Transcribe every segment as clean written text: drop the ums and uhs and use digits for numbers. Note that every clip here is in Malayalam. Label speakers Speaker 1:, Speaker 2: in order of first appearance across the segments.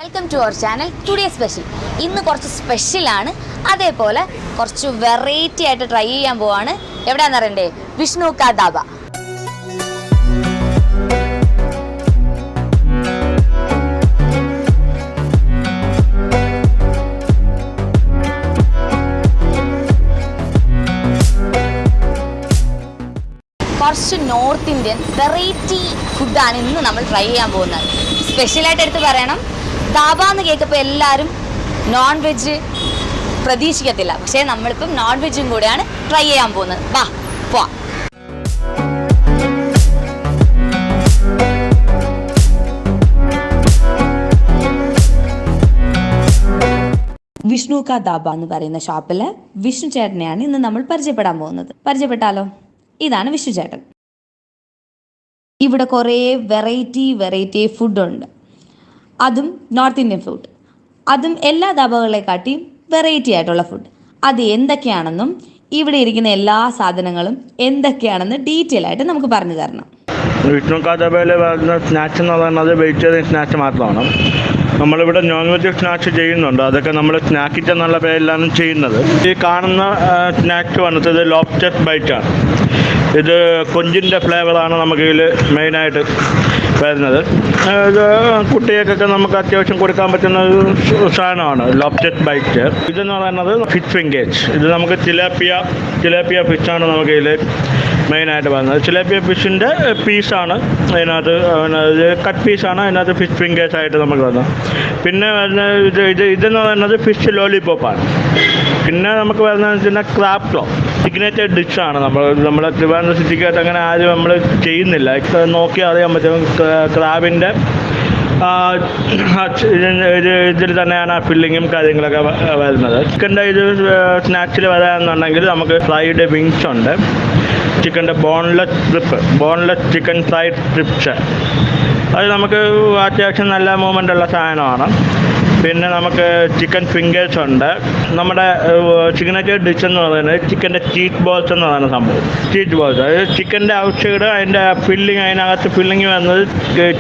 Speaker 1: Welcome to our channel today special. ഇന്ന് കുറച്ച് സ്പെഷ്യലാണ്, അതേപോലെ കുറച്ച് വെറൈറ്റി ആയിട്ട് ട്രൈ ചെയ്യാൻ പോവാണ്. എവിടെയാണെന്ന് അറിയണ്ടേ? വിഷ്ണു കാ ധാബ. കുറച്ച് നോർത്ത് ഇന്ത്യൻ വെറൈറ്റി ഫുഡാണ് ഇന്ന് നമ്മൾ ട്രൈ ചെയ്യാൻ പോകുന്നത്. സ്പെഷ്യലായിട്ട് എടുത്ത് പറയണം, ധാബ എന്ന് കേൾക്കുമ്പോൾ എല്ലാവരും നോൺ വെജ് പ്രതീക്ഷിക്കത്തില്ല, പക്ഷേ നമ്മളിപ്പം നോൺ വെജും കൂടെയാണ് ട്രൈ ചെയ്യാൻ പോകുന്നത്. വാ പോവാം. വിഷ്ണു കാ ധാബ എന്ന് പറയുന്ന ഷോപ്പിലെ വിഷ്ണു ചേട്ടനെയാണ് ഇന്ന് നമ്മൾ പരിചയപ്പെടാൻ പോകുന്നത്. പരിചയപ്പെട്ടാലോ? ഇതാണ് വിഷ്ണു ചേട്ടൻ. ഇവിടെ കുറേ വെറൈറ്റി ഫുഡുണ്ട്, അതും നോർത്ത് ഇന്ത്യൻ ഫുഡ്. അതും എല്ലാ ധാബകളെക്കാട്ടിയും വെറൈറ്റി ആയിട്ടുള്ള ഫുഡ്. അത് എന്തൊക്കെയാണെന്നും ഇവിടെ ഇരിക്കുന്ന എല്ലാ സാധനങ്ങളും എന്തൊക്കെയാണെന്ന് ഡീറ്റെയിൽ ആയിട്ട് നമുക്ക് പറഞ്ഞു തരണം.
Speaker 2: വിഷ്ണു കാ ധാബയിൽ വരുന്ന സ്നാക്സ് എന്ന് പറയുന്നത് വെജിറ്റേറിയൻ സ്നാക്സ് മാത്രമാണ്. നമ്മളിവിടെ നോൺ വെജ് സ്നാക്സ് ചെയ്യുന്നുണ്ട്, അതൊക്കെ നമ്മൾ സ്നാക്ക് കിച്ചൺ എന്നുള്ള പേരിലാണ് ചെയ്യുന്നത്. ഈ കാണുന്ന സ്നാക്സ് വന്നത് ലോബ്സ്റ്റർ ബൈറ്റാണ്. ഇത് കൊഞ്ചിൻ്റെ ഫ്ലേവറാണ് നമുക്ക് ഇതിൽ മെയിനായിട്ട് വരുന്നത്. ഇത് കുട്ടികൾക്കൊക്കെ നമുക്ക് അത്യാവശ്യം കൊടുക്കാൻ പറ്റുന്ന ഒരു സാധനമാണ് ലോബ്സ്റ്റർ ബൈറ്റ്. ഇതെന്ന് പറയുന്നത് ഫിഷ് ഫിംഗേഴ്സ്. ഇത് നമുക്ക് ചിലേപ്പിയ ഫിഷാണ് നമുക്ക് ഇതിൽ മെയിനായിട്ട് വരുന്നത്. ചിലേപ്പിയ ഫിഷിൻ്റെ പീസാണ് അതിനകത്ത്, കട്ട് പീസാണ് അതിനകത്ത് ഫിഷ് ഫിംഗേഴ്സ് ആയിട്ട് നമുക്ക് വരുന്നത്. പിന്നെ വരുന്ന ഇതെന്ന് പറയുന്നത് ഫിഷ് ലോലിപോപ്പാണ്. പിന്നെ നമുക്ക് വരുന്നതെന്ന് വെച്ച് കഴിഞ്ഞാൽ ക്രാബ്ലോ സിഗ്നേച്ചർ ഡിഷാണ്. നമ്മുടെ ട്രിവാൻഡ്രം സിറ്റിക്കകത്ത് അങ്ങനെ ആരും നമ്മൾ ചെയ്യുന്നില്ല. നോക്കി അറിയാൻ പറ്റും ക്രാബിൻ്റെ ഇതിൽ തന്നെയാണ് ആ ഫില്ലിങ്ങും കാര്യങ്ങളൊക്കെ വരുന്നത്. ചിക്കൻ്റെ ഇത് സ്നാക്സിൽ വരാമെന്നുണ്ടെങ്കിൽ നമുക്ക് ഫ്രൈഡ് വിങ്സ് ഉണ്ട്, ചിക്കൻ്റെ ബോൺലെസ് ചിക്കൻ ഫ്രൈഡ് സ്ട്രിപ്സ്. അത് നമുക്ക് അത്യാവശ്യം നല്ല മൂവ്മെൻ്റ് ഉള്ള സാധനമാണ്. പിന്നെ നമുക്ക് ചിക്കൻ ഫിംഗേഴ്സ് ഉണ്ട്. നമ്മുടെ സിഗ്നേച്ചർ ഡിഷ് എന്ന് പറയുന്നത് ചിക്കൻ്റെ ചീസ് ബോൾസ് എന്ന് പറയുന്ന സംഭവം. ചീസ് ബോൾസ് അത് ചിക്കൻ്റെ ഔട്ട്സൈഡ്, അതിൻ്റെ അതിനകത്ത് ഫില്ലിങ് വരുന്നത്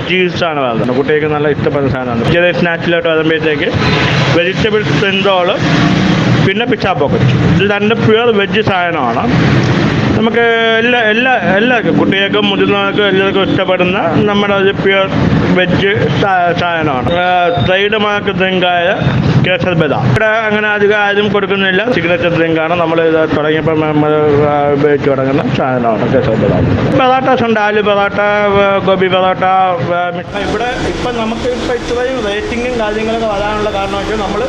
Speaker 2: ചീസാണ് വരുന്നത്. കുട്ടികൾക്ക് നല്ല ഇഷ്ടപ്പെടുന്ന സാധനമാണ്. ചെറിയ സ്നാക്സിലോട്ട് വരുമ്പോഴത്തേക്ക് വെജിറ്റബിൾ സ്പ്രിംഗ് റോള്, പിന്നെ പിസ്സ പോക്കറ്റ്. ഇത് രണ്ട് പ്യുവർ വെജ് സാധനമാണ്. നമുക്ക് എല്ലാവർക്കും കുട്ടികൾക്കും മുതിർന്നവർക്കും എല്ലാവർക്കും ഇഷ്ടപ്പെടുന്ന നമ്മുടെ ഒരു പ്യുവർ വെജ് സാധനമാണ്. ട്രേഡ് മാർക്ക് ഡ്രിങ്കായ കേസർ ബദാം ഇവിടെ അങ്ങനെ അധികം ആരും കൊടുക്കുന്നില്ല. സിഗ്നേച്ചർ ഡ്രിങ്കാണ്. നമ്മൾ ഇത് തുടങ്ങിയപ്പോൾ നമ്മൾ ഉപയോഗിച്ച് തുടങ്ങുന്ന സാധനമാണ് കേസർ ബദാം. പൊറോട്ടാസ് ഉണ്ട്, ആലു പൊറോട്ട, ഗോബി പൊറോട്ട. ഇവിടെ ഇപ്പം നമുക്ക് ഇപ്പം ഇത്രയും റേറ്റിങ്ങും കാര്യങ്ങളൊക്കെ വരാനുള്ള കാരണം വെച്ചാൽ നമ്മൾ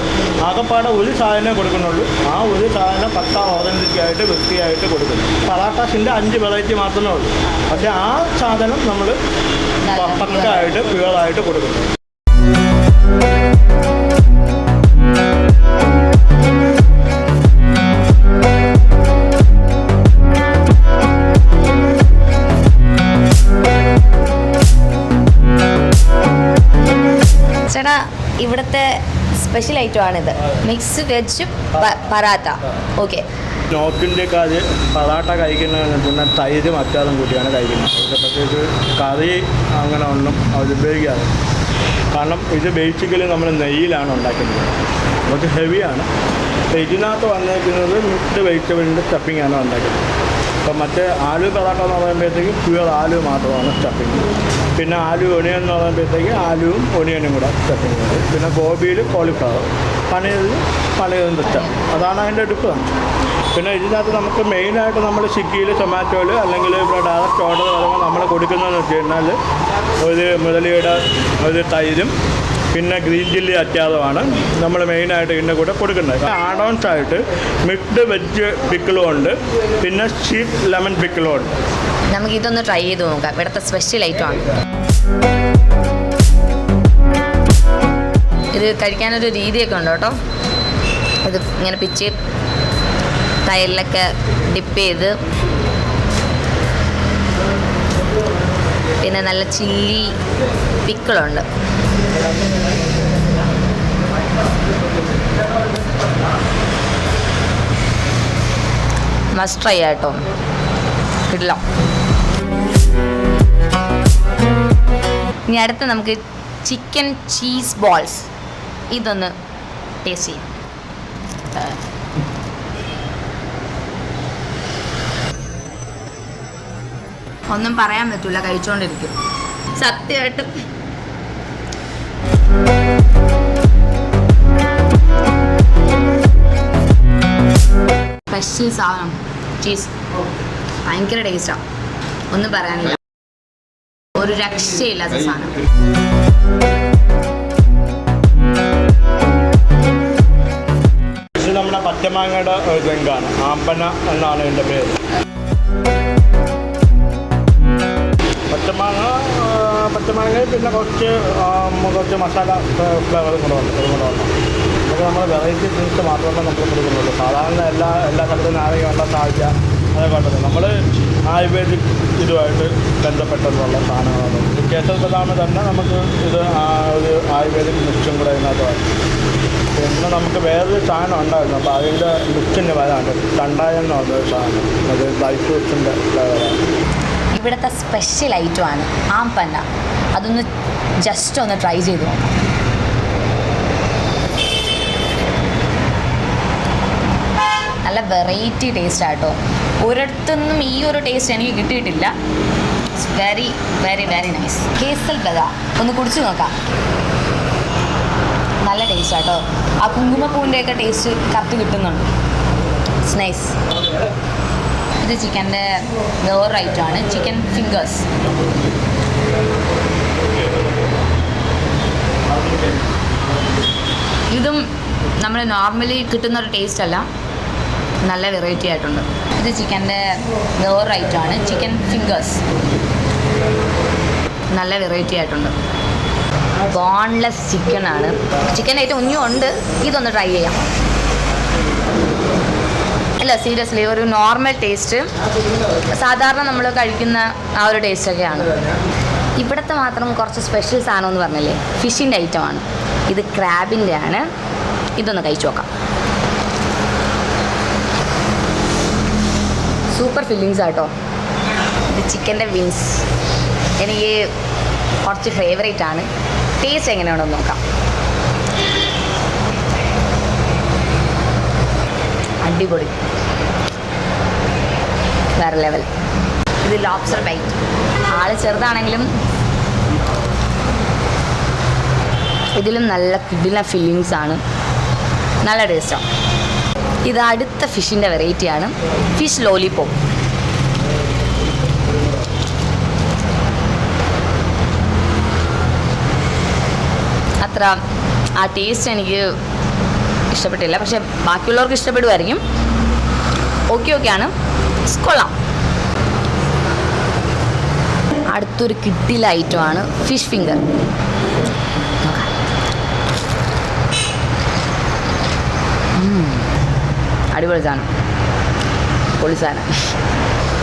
Speaker 2: ആകെപ്പാടെ ഒരു സാധനമേ കൊടുക്കുന്നുള്ളൂ. ആ ഒരു സാധനം പക്കാ ഓതൻറ്റിക്കായിട്ട് വൃത്തിയായിട്ട് കൊടുക്കുന്നു. പൊറോട്ടാസിൻ്റെ 5 വെറൈറ്റി മാത്രമേ ഉള്ളൂ, പക്ഷേ ആ സാധനം നമ്മൾ പക്കായിട്ട് പ്യുവറായിട്ട് കൊടുക്കുന്നു.
Speaker 1: ചേട്ടാ, ഇവിടുത്തെ സ്പെഷ്യൽ ഐറ്റം ആണിത്, mix veg paratha. Okay,
Speaker 2: north ഇന്ത്യക്കാർ പൊറാട്ട കഴിക്കുന്നത് പിന്നെ തൈരും അച്ചാറും കൂട്ടിയാണ് കഴിക്കുന്നത്. പ്രത്യേകിച്ച് കറി അങ്ങനെ ഒന്നും അവർ ഉപയോഗിക്കാറ്. കാരണം ഇത് ബേസിക്കലി നമ്മൾ നെയ്യിലാണ് ഉണ്ടാക്കുന്നത്, കുറച്ച് ഹെവിയാണ്. ഇതിനകത്ത് വന്നേക്കുന്നത് മിക്സ്ഡ് വെജിറ്റബിളിൻ്റെ സ്റ്റഫിങ്ങാണ് ഉണ്ടാക്കുന്നത്. അപ്പം മറ്റേ ആലു പൊറാട്ട എന്ന് പറയുമ്പോഴത്തേക്കും പ്യുവർ ആലു മാത്രമാണ് സ്റ്റഫിങ്. പിന്നെ ആലു ഒണിയൻ എന്ന് പറയുമ്പോഴത്തേക്ക് ആലുവും ഒണിയനും കൂടെ സ്റ്റഫിങ് ഉണ്ട്. പിന്നെ ഗോപിയിൽ കോളിഫ്ലവർ, പനീറിൻ്റെ സ്റ്റഫ്. അതാണ് അതിൻ്റെ ഡിഫറൻസ്. പിന്നെ ഇതിനകത്ത് നമുക്ക് മെയിനായിട്ട് നമ്മൾ സ്വിഗ്ഗിയിൽ, സൊമാറ്റോയിൽ അല്ലെങ്കിൽ ഇവിടെ ഡയറക്റ്റ് ഓർഡർ വരുമ്പോൾ നമ്മൾ കൊടുക്കുന്നതെന്ന് വെച്ച് കഴിഞ്ഞാൽ ഒരു മുതലയുടെ ഒരു തൈരും പിന്നെ ഗ്രീൻ ചില്ലി അച്ചാറുമാണ് നമ്മൾ മെയിനായിട്ട് ഇതിൻ്റെ കൂടെ കൊടുക്കുന്നത്. ആഡോൺസ് ആയിട്ട് മിക്സ്ഡ് വെജ് പിക്കിളും ഉണ്ട്, പിന്നെ സ്വീറ്റ് ലെമൺ പിക്കിളും ഉണ്ട്.
Speaker 1: നമുക്ക് ഇതൊന്ന് ട്രൈ ചെയ്ത് നോക്കാം. ഇവിടുത്തെ സ്പെഷ്യൽ ഐറ്റം ആണ് ഇത്. കഴിക്കാനൊരു രീതിയൊക്കെ ഉണ്ട് കേട്ടോ. ഇത് ഇങ്ങനെ പിച്ച് തൈരിലൊക്കെ ഡിപ്പ് ചെയ്ത്, പിന്നെ നല്ല ചില്ലി പിക്കിളുണ്ട്. മസ്റ്റ് ട്രൈ ആട്ടോ, കിട്ടില്ല. ഇനി അടുത്ത നമുക്ക് ചിക്കൻ ചീസ് ബോൾസ്. ഇതൊന്ന് ടേസ്റ്റ് ചെയ്യും. ഒന്നും പറയാൻ പറ്റില്ല, കഴിച്ചുകൊണ്ടിരിക്കും സത്യമായിട്ടും. സ്പെഷ്യൽ സാധനം ചീസ് ഭയങ്കര ടേസ്റ്റാണ്, ഒന്നും പറയാനില്ല, ഒരു രക്ഷയില്ലാത്ത സാധനം.
Speaker 2: ഇത് നമ്മുടെ പച്ചമാങ്ങയുടെ ഒരു ഡ്രിങ്കാണ്, ആമ്പന എന്നാണ് ഇതിൻ്റെ പേര്. പച്ചമാങ്ങ പിന്നെ കുറച്ച് മസാല ഫ്ലേവറും കൂടെ ഉണ്ട്. നമുക്ക് നമ്മൾ വെറൈറ്റി ഡ്രിങ്ക്സ് മാത്രമേ നമ്മൾ കൊടുക്കുന്നുള്ളൂ. സാധാരണ എല്ലാ സ്ഥലത്തും നാരങ്ങയുള്ള സാധ്യത അതൊക്കെ ഉള്ളത് നമ്മൾ ആയുർവേദിക് ഇതുമായിട്ട് ബന്ധപ്പെട്ടുള്ള സാധനങ്ങളാണ്. ഈ കേസർ ബദാമ് തന്നെ നമുക്ക് ഇത് ഒരു ആയുർവേദിക് മിക്സും കൂടെ ഇതിനകത്ത്. പിന്നെ നമുക്ക് വേറൊരു സാധനം ഉണ്ടായിരുന്നു, അപ്പോൾ അതിൻ്റെ ലുക്കിന് വരാണ്ട് കണ്ടായെന്ന് പറഞ്ഞൊരു സാധനം, അത് ഡ്രൈ ഫ്രൂട്ട്സിൻ്റെ ഫ്ലേവറാണ്.
Speaker 1: ഇവിടുത്തെ സ്പെഷ്യൽ ഐറ്റമാണ് ആംപന്ന. അതൊന്ന് ജസ്റ്റ് ഒന്ന് ട്രൈ ചെയ്ത് നോക്കാം. നല്ല വെറൈറ്റി ടേസ്റ്റ് ആട്ടോ. ഒരിടത്തുനിന്നും ഈ ഒരു ടേസ്റ്റ് എനിക്ക് കിട്ടിയിട്ടില്ല. It's very very very nice. Casual ബദാം ഒന്ന് കുടിച്ച് നോക്കാം. നല്ല ടേസ്റ്റ് ആട്ടോ. ആ കുങ്കുമപ്പൂവിൻ്റെയൊക്കെ ടേസ്റ്റ് കറക്റ്റ് കിട്ടുന്നുണ്ട്. It's nice. ഇത് ചിക്കൻ്റെ വേറൊരു ഐറ്റമാണ്, ചിക്കൻ ഫിംഗേഴ്സ്. ഇതും നമ്മൾ നോർമലി കിട്ടുന്നൊരു ടേസ്റ്റ് അല്ല, നല്ല വെറൈറ്റി ആയിട്ടുണ്ട്. ഇത് ചിക്കൻ്റെ വേറൊരു ഐറ്റമാണ്, ചിക്കൻ ഫിംഗേഴ്സ്. നല്ല വെറൈറ്റി ആയിട്ടുണ്ട്. ബോൺലെസ് ചിക്കനാണ്. ചിക്കൻ ഐറ്റം ഒന്നും ഉണ്ട്, ഇതൊന്ന് ട്രൈ ചെയ്യാം. അല്ല സീരിയസ്ലി ഒരു നോർമൽ ടേസ്റ്റ്, സാധാരണ നമ്മൾ കഴിക്കുന്ന ആ ഒരു ടേസ്റ്റൊക്കെയാണ്. ഇവിടുത്തെ മാത്രം കുറച്ച് സ്പെഷ്യൽ സാധനം എന്ന് പറഞ്ഞില്ലേ, ഫിഷിൻ്റെ ഐറ്റമാണ്. ഇത് ക്രാബിൻ്റെ ആണ്. ഇതൊന്ന് കഴിച്ചു നോക്കാം. സൂപ്പർ ഫില്ലിങ്സ് ആട്ടോ. ഇത് ചിക്കൻ്റെ വിങ്സ് എനിക്ക് കുറച്ച് ഫേവറേറ്റ് ആണ്. ടേസ്റ്റ് എങ്ങനെയാണെന്ന് നോക്കാം. അടിപൊളി, വേറെ ലെവൽ. ഇത് ലോബ്സ്റ്റർ ബൈറ്റ്. ആള് ചെറുതാണെങ്കിലും ഇതിലും നല്ല കിടിലൻ ഫില്ലിങ്സ് ആണ്, നല്ല ടേസ്റ്റാണ്. ഇത് അടുത്ത ഫിഷിൻ്റെ വെറൈറ്റിയാണ്, ഫിഷ് ലോലിപോപ്പ്. അത്ര ആ ടേസ്റ്റ് എനിക്ക് ഇഷ്ടപ്പെട്ടില്ല, പക്ഷെ ബാക്കിയുള്ളവർക്ക് ഇഷ്ടപ്പെടുമായിരിക്കും. ഓക്കെയാണ്, കൊള്ളാം. അടുത്തൊരു കിട്ടില ഐറ്റമാണ് ഫിഷ് ഫിംഗർ. അടിപൊളി സാധനം, പൊളി സാധനം.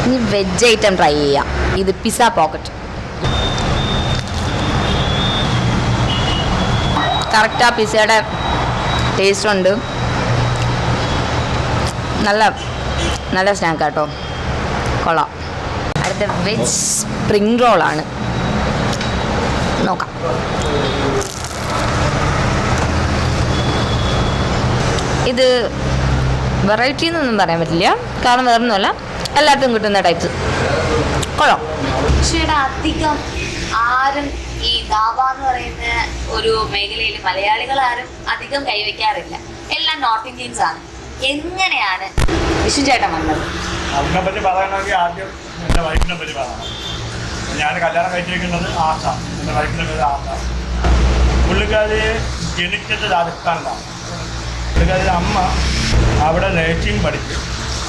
Speaker 1: ഇനി വെജ് ഐറ്റം ട്രൈ ചെയ്യാം. ഇത് പിസ്സ പോക്കറ്റ്. കറക്റ്റ് ആ പിസ്സയുടെ ടേസ്റ്റ് ഉണ്ട്. നല്ല സ്നാക്ക് കേട്ടോ, കൊള്ളാം. അടുത്ത വെജ് സ്പ്രിംഗ് റോളാണ്, നോക്കാം. ഇത് വെറൈറ്റി എന്നൊന്നും പറയാൻ പറ്റില്ല, കാരണം വേറൊന്നുമല്ല, എല്ലായിടത്തും കിട്ടുന്ന ടൈപ്പ്. കൊള്ളാം. പക്ഷേ അധികം ആരും ഈ ദാബ എന്ന് പറയുന്ന ഒരു മേഖലയിൽ മലയാളികൾ ആരും അധികം കൈവയ്ക്കാറില്ല, എല്ലാം നോർത്ത് ഇന്ത്യൻസ് ആണ്. എങ്ങനെയാണ് വിഷ്ണു ചേട്ടൻ വന്നത്?
Speaker 2: അതിനെ പറ്റി പറയണമെങ്കിൽ ആദ്യം എൻ്റെ വൈഫിനെ പറ്റി പറയണം. ഞാൻ കല്യാണം കഴിച്ചിരിക്കുന്നത് ആസാം. എൻ്റെ വൈഫിൻ്റെ പേര് ആസാം. പുള്ളിക്കാരി ജനിച്ചത് രാജസ്ഥാനിലാണ്. പുള്ളിക്കാരി അമ്മ അവിടെ നേഴ്സിംഗ് പഠിച്ചു.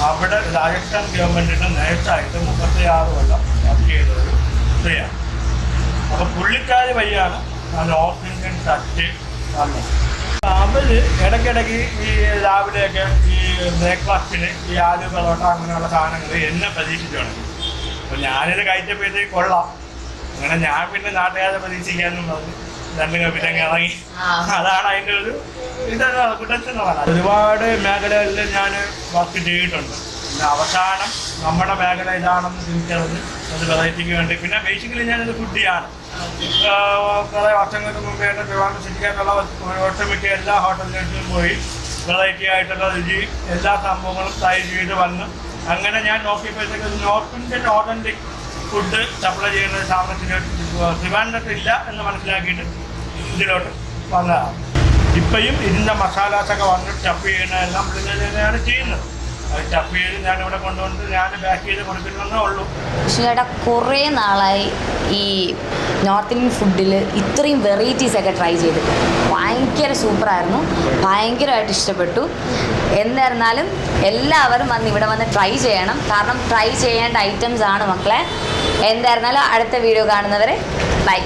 Speaker 2: അവിടെ രാജസ്ഥാൻ ഗവൺമെൻറ്റിൻ്റെ നേഴ്സായിട്ട് 36 കൊല്ലം വർക്ക് ചെയ്തൊരു സ്ത്രീയാണ്. അപ്പോൾ പുള്ളിക്കാരി വഴിയാണ് നോർത്ത് ഇന്ത്യൻ ടച്ച് വന്നത്. അവർ ഇടയ്ക്കിടയ്ക്ക് ഈ രാവിലെയൊക്കെ ഈ ബ്രേക്ക്ഫാസ്റ്റിന് ഈ ആലു പൊറോട്ട അങ്ങനെയുള്ള സാധനങ്ങൾ എന്നെ പ്രതീക്ഷിച്ചാണ്. അപ്പോൾ ഞാനിത് കഴിച്ചപ്പോഴത്തേക്ക് കൊള്ളാം. അങ്ങനെ ഞാൻ പിന്നെ നാട്ടുകാരെ പ്രതീക്ഷിക്കാനും പറഞ്ഞു 2 കപ്പിലങ്ങ് ഇറങ്ങി. അതാണ് അതിൻ്റെ ഒരു ഇതാണ് കുട്ടൻസ് എന്ന് പറഞ്ഞാൽ. ഒരുപാട് മേഖലകളിൽ ഞാൻ വർക്ക് ചെയ്തിട്ടുണ്ട്. പിന്നെ അവസാനം നമ്മുടെ മേഖല ഇതാണെന്ന് തിരിച്ചറിഞ്ഞ് അത് വെറൈറ്റിക്ക് വേണ്ടി പിന്നെ ബേസിക്കലി ഞാനൊരു ഫുഡിയാണ്. കുറേ വർഷങ്ങൾക്ക് മുമ്പേ എൻ്റെ ട്രിവാൻഡ്രം സിറ്റിക്കകത്തുള്ള ഒട്ടുമിക്ക എല്ലാ ഹോട്ടലിലും പോയി വെറൈറ്റി ആയിട്ടുള്ള രുചി എല്ലാ സംഭവങ്ങളും ട്രൈ ചെയ്ത് വന്ന് അങ്ങനെ ഞാൻ നോക്കിയപ്പോഴത്തേക്ക് north Indian authentic food supply ചെയ്യുന്ന ഒരു സ്ഥാപനത്തിന് ട്രിവാൻഡ്രത്തില്ല എന്ന് മനസ്സിലാക്കിയിട്ട് ഇതിലോട്ട് വന്നതാണ്. ഇപ്പോഴും ഇതിൻ്റെ മസാലാസൊക്കെ വന്ന് ടപ്പ് ചെയ്യുന്നതെല്ലാം ഇവിടെ തന്നെയാണ് ചെയ്യുന്നത്. അത് ടപ്പ് ചെയ്ത് ഞാനിവിടെ കൊണ്ടുവന്നിട്ട് ഞാൻ പാക്ക് ചെയ്ത് കൊടുക്കുന്നതേ ഉള്ളൂ.
Speaker 1: പക്ഷേ ചേട്ടാ കുറേ നാളായി ഈ നോർത്ത് ഇന്ത്യൻ ഫുഡിൽ ഇത്രയും വെറൈറ്റീസൊക്കെ ട്രൈ ചെയ്തിട്ട് ഭയങ്കര സൂപ്പറായിരുന്നു, ഭയങ്കരമായിട്ട് ഇഷ്ടപ്പെട്ടു. എന്നിരുന്നാലും എല്ലാവരും ഇവിടെ വന്ന് ട്രൈ ചെയ്യണം, കാരണം ട്രൈ ചെയ്യേണ്ട ഐറ്റംസ് ആണ് മക്കളെ. എന്തായിരുന്നാലും അടുത്ത വീഡിയോ കാണുന്നവരെ ബൈ.